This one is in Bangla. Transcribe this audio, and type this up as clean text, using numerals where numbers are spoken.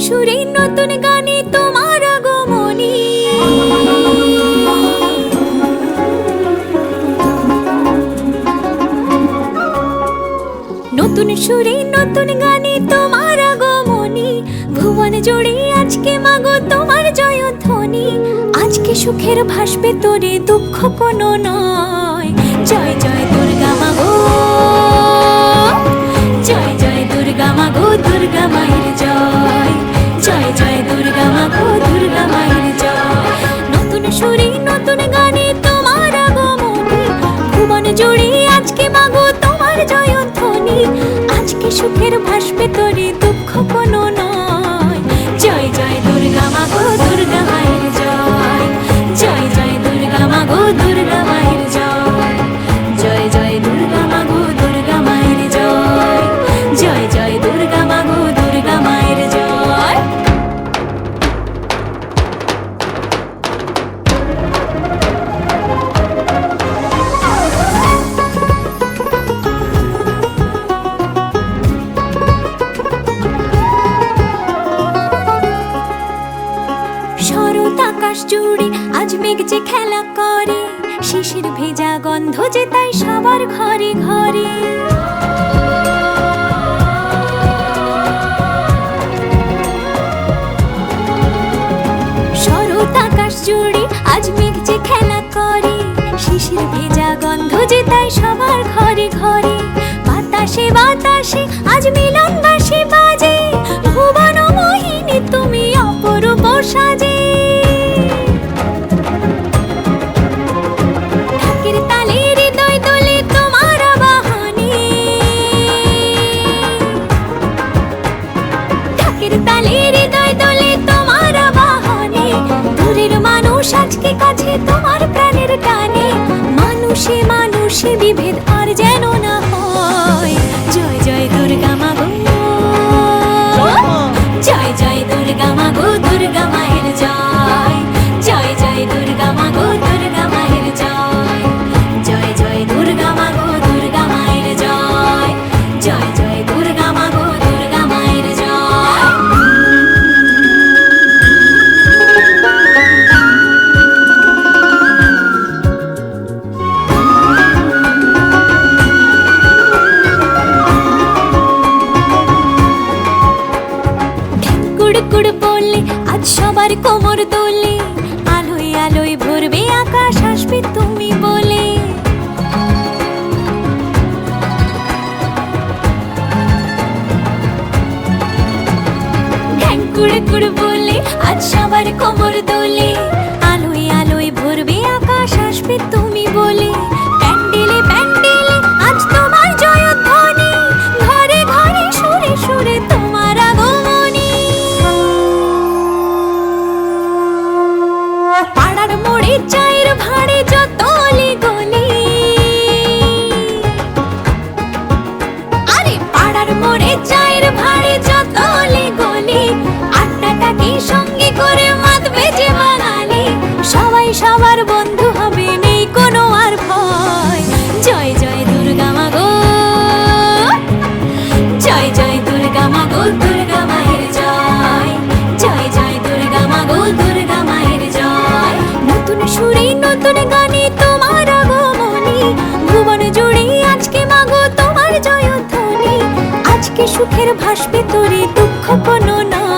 সুরে নতুন গানে তোমার আগমনী। নতুন সুরে নতুন গানে তোমার আগমনী, ভুবন জুড়ে আজকে মাগো তোমার জয়ধ্বনি। আজকে সুখের ভাসবে তোরে, দুঃখ কোনো নয়। জয় জয় দুর্গা মাগো, জয় জয় দুর্গা মাগো, দুর্গা মায়ের জয়। জয় জয় দুর্গা মাগো, দুর্গা মায়ের জয়। নতুন সুরে নতুন গানে তোমার আগমনী, ভুবন জুড়ে আজকে মাগো তোমার জয়ধ্বনি। আজকে সুখের ভাসবে তোরে, দুঃখ কোনো নয়। জয় জয় দুর্গা মাগো, দুর্গা মায়ের জয়। জয় জয় দুর্গা মাগো, দুর্গা মায়ের জয়। জয় জয় দুর্গা মাগো, দুর্গা মায়ের জয়। জয় জয় দুর্গা মাগো, দুর্গা মায়ের জয়। শরৎ আকাশ জুড়ে আজ মেঘ যে খেলা করে, শিশির ভেজা গন্ধ যে তাই সবার ঘরে ঘরে। শরৎ আকাশ জুড়ে আজ মেঘ যে খেলা করে, শিশির ভেজা গন্ধ যে তাই সবার ঘরে ঘরে। বাতাসে বাতাসে আজ মিলন বাঁশি বাজে, ভুবন মোহিনী তুমি অপরূপ সাজে। ঢাকের তালে হৃদয় দোলে তোমার আবাহনে, ঢাকের তালে হৃদয় দোলে তোমার আবাহনে। দূরের মানুষ আজকে কাছে তোমার প্রাণের টানে, মানুষে মানুষে বিভেদ আর যেন না হয়। জয় জয় দুর্গা মাগো, জয় জয় দুর্গা মাগো, দুর্গা মায়ের জয়। জয় জয় দুর্গা মাগো, দুর্গা মায়ের জয়। জয় জয় দুর্গা মাগো, দুর্গা মায়ের জয়। জয় জয় দুর্গা মাগো, দুর্গা মায়ের জয়। কুড়কুড় বললে আজ সবার কোমর দোলে, আলোয় আলোয় ভরবে আকাশ, আসবে তুমি বলে। কুড়কুড় বললে আজ সবার কোমর দোলে, আলোয় আলোয় ভরবে আকাশ, আসবে তুমি বলে। প্যান্ডেলে প্যান্ডেলে আজ তোমার জয়ধ্বনি, ঘরে ঘরে সুরে সুরে তোমার আগমনী। পাড়ার মোড়ে চায়ের ভাড়ে যত অলি গলি, আরে পাড়ার মোড়ে চায়ের ভাড়ে যত অলি গলি। আড্ডাটাকে সঙ্গে করে মাতবে যে বাঙালি, সবাই সবার বন্ধু হবে, নেই কোনো আর ভয়। জয় জয় দুর্গা মাগো, জয় জয় দুর্গা মাগো, দুর্গা মায়ের জয়। জয় জয় দুর্গা মাগো, দুর্গা মায়ের জয়। নতুন সুরে নতুন গানে তোমার আগমনী, ভুবন জুড়ে আজকে মাগো তোমার জয়ধ্বনি। আজকে সুখের ভাসবে তোরে, দুঃখ কোনো নয়।